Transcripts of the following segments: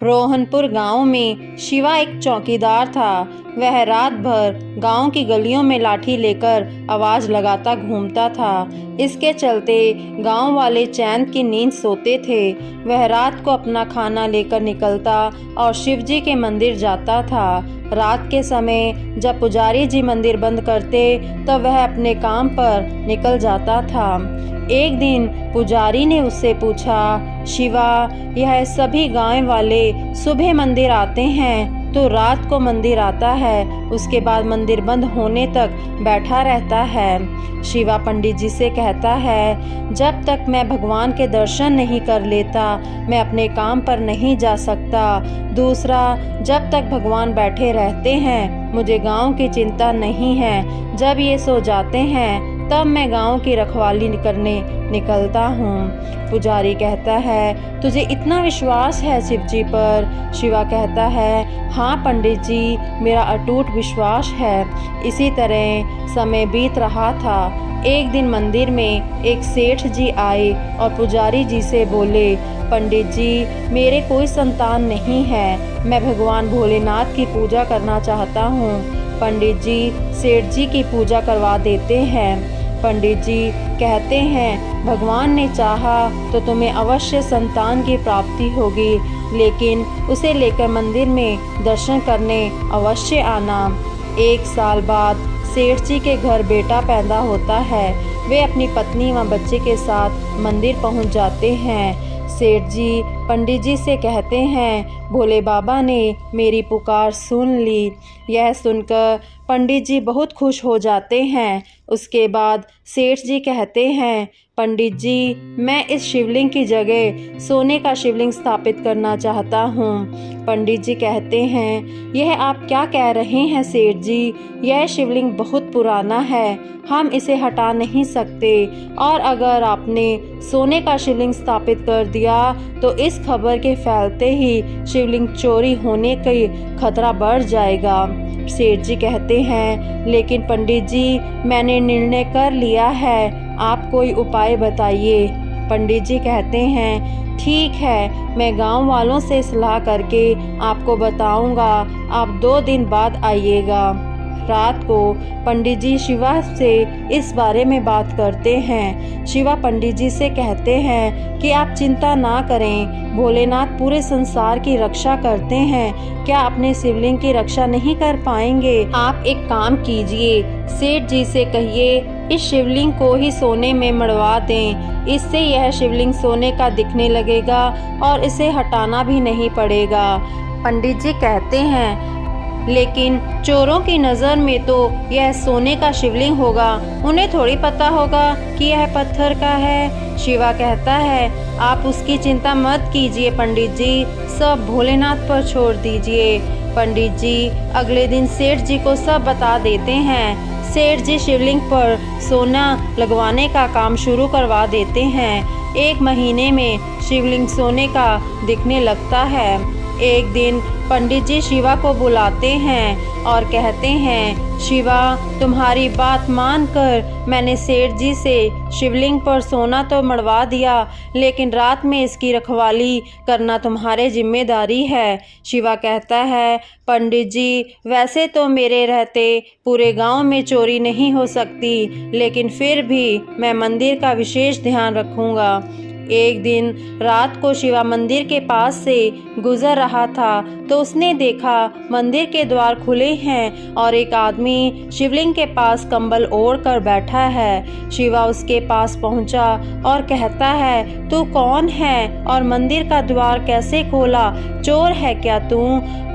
रोहनपुर गांव में शिवा एक चौकीदार था। वह रात भर गांव की गलियों में लाठी लेकर आवाज लगाता घूमता था। इसके चलते गांव वाले चैन की नींद सोते थे। वह रात को अपना खाना लेकर निकलता और शिवजी के मंदिर जाता था। रात के समय जब पुजारी जी मंदिर बंद करते तब वह अपने काम पर निकल जाता था। एक दिन पुजारी ने उससे पूछा, शिवा, यह सभी गांव वाले सुबह मंदिर आते हैं तो रात को मंदिर आता है, उसके बाद मंदिर बंद होने तक बैठा रहता है। शिवा पंडित जी से कहता है, जब तक मैं भगवान के दर्शन नहीं कर लेता मैं अपने काम पर नहीं जा सकता। दूसरा, जब तक भगवान बैठे रहते हैं मुझे गांव की चिंता नहीं है। जब ये सो जाते हैं तब मैं गांव की रखवाली करने निकलता हूँ। पुजारी कहता है, तुझे इतना विश्वास है शिव जी पर? शिवा कहता है, हाँ पंडित जी, मेरा अटूट विश्वास है। इसी तरह समय बीत रहा था। एक दिन मंदिर में एक सेठ जी आए और पुजारी जी से बोले, पंडित जी, मेरे कोई संतान नहीं है, मैं भगवान भोलेनाथ की पूजा करना चाहता हूँ। पंडित जी सेठ जी की पूजा करवा देते हैं। पंडित जी कहते हैं, भगवान ने चाहा तो तुम्हें अवश्य संतान की प्राप्ति होगी, लेकिन उसे लेकर मंदिर में दर्शन करने अवश्य आना। 1 साल बाद सेठ जी के घर बेटा पैदा होता है। वे अपनी पत्नी व बच्चे के साथ मंदिर पहुंच जाते हैं। सेठ जी पंडित जी से कहते हैं, भोले बाबा ने मेरी पुकार सुन ली। यह सुनकर पंडित जी बहुत खुश हो जाते हैं। उसके बाद सेठ जी कहते हैं, पंडित जी, मैं इस शिवलिंग की जगह सोने का शिवलिंग स्थापित करना चाहता हूँ। पंडित जी कहते हैं, यह आप क्या कह रहे हैं सेठ जी? यह शिवलिंग बहुत पुराना है, हम इसे हटा नहीं सकते, और अगर आपने सोने का शिवलिंग स्थापित कर दिया तो इस खबर के फैलते ही शिवलिंग चोरी होने का खतरा बढ़ जाएगा। सेठ जी कहते हैं, लेकिन पंडित जी, मैंने निर्णय कर लिया है, आप कोई उपाय बताइए। पंडित जी कहते हैं, ठीक है, मैं गांव वालों से सलाह करके आपको बताऊंगा, आप 2 दिन बाद आइएगा। रात को पंडित जी शिवा से इस बारे में बात करते हैं। शिवा पंडित जी से कहते हैं कि आप चिंता ना करें, भोलेनाथ पूरे संसार की रक्षा करते हैं, क्या अपने शिवलिंग की रक्षा नहीं कर पाएंगे? आप एक काम कीजिए, सेठ जी से कहिए इस शिवलिंग को ही सोने में मढ़वा दें, इससे यह शिवलिंग सोने का दिखने लगेगा और इसे हटाना भी नहीं पड़ेगा। पंडित जी कहते हैं, लेकिन चोरों की नज़र में तो यह सोने का शिवलिंग होगा, उन्हें थोड़ी पता होगा कि यह पत्थर का है। शिवा कहता है, आप उसकी चिंता मत कीजिए पंडित जी, सब भोलेनाथ पर छोड़ दीजिए। पंडित जी अगले दिन सेठ जी को सब बता देते हैं। सेठ जी शिवलिंग पर सोना लगवाने का काम शुरू करवा देते हैं। 1 महीने में शिवलिंग सोने का दिखने लगता है। एक दिन पंडित जी शिवा को बुलाते हैं और कहते हैं, शिवा, तुम्हारी बात मानकर मैंने सेठ जी से शिवलिंग पर सोना तो मढ़वा दिया, लेकिन रात में इसकी रखवाली करना तुम्हारे जिम्मेदारी है। शिवा कहता है, पंडित जी, वैसे तो मेरे रहते पूरे गांव में चोरी नहीं हो सकती, लेकिन फिर भी मैं मंदिर का विशेष ध्यान रखूंगा। एक दिन रात को शिवा मंदिर के पास से गुजर रहा था तो उसने देखा मंदिर के द्वार खुले हैं और एक आदमी शिवलिंग के पास कंबल ओढ़ कर बैठा है। शिवा उसके पास पहुंचा और कहता है, तू कौन है और मंदिर का द्वार कैसे खोला? चोर है क्या तू?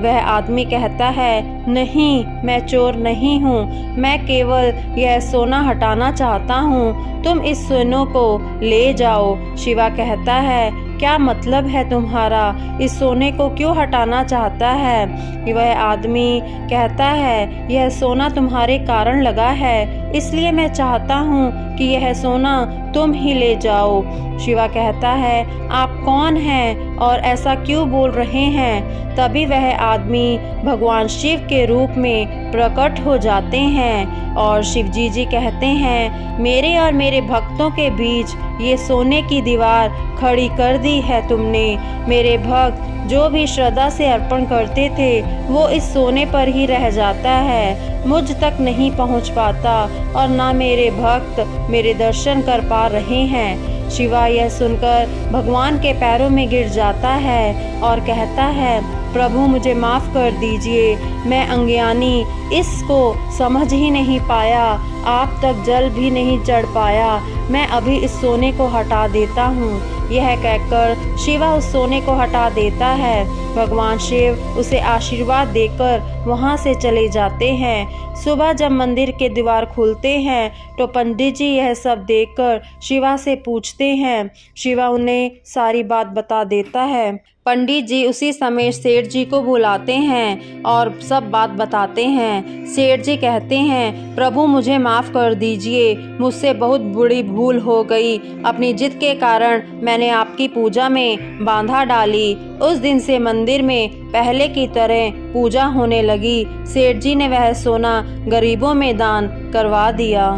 वह आदमी कहता है, नहीं, मैं चोर नहीं हूँ, मैं केवल यह सोना हटाना चाहता हूँ, तुम इस सोने को ले जाओ। शिवा कहता है, क्या मतलब है तुम्हारा? इस सोने को क्यों हटाना चाहता है? वह आदमी कहता है, यह सोना तुम्हारे कारण लगा है, इसलिए मैं चाहता हूँ कि यह सोना तुम ही ले जाओ। शिवा कहता है, आप कौन हैं और ऐसा क्यों बोल रहे हैं? तभी वह आदमी भगवान शिव के रूप में प्रकट हो जाते हैं और शिवजी जी कहते हैं, मेरे और मेरे भक्तों के बीच ये सोने की दीवार खड़ी कर दी है तुमने। मेरे भक्त जो भी श्रद्धा से अर्पण करते थे वो इस सोने पर ही रह जाता है, मुझ तक नहीं पहुंच पाता और ना मेरे भक्त मेरे दर्शन कर पा रहे हैं। शिवा यह सुनकर भगवान के पैरों में गिर जाता है और कहता है, प्रभु मुझे माफ़ कर दीजिए, मैं अज्ञानी इसको समझ ही नहीं पाया, आप तक जल भी नहीं चढ़ पाया, मैं अभी इस सोने को हटा देता हूँ। यह कहकर शिवा उस सोने को हटा देता है। भगवान शिव उसे आशीर्वाद देकर वहाँ से चले जाते हैं। सुबह जब मंदिर के द्वार खुलते हैं तो पंडित जी यह सब देखकर शिवा से पूछते हैं। शिवा उन्हें सारी बात बता देता है। पंडित जी उसी समय सेठ जी को बुलाते हैं और सब बात बताते हैं। सेठ जी कहते हैं, प्रभु मुझे माफ़ कर दीजिए, मुझसे बहुत बड़ी भूल हो गई, अपनी जिद के कारण मैंने आपकी पूजा में बाधा डाली। उस दिन से मंदिर में पहले की तरह पूजा होने लगी। सेठ जी ने वह सोना गरीबों में दान करवा दिया।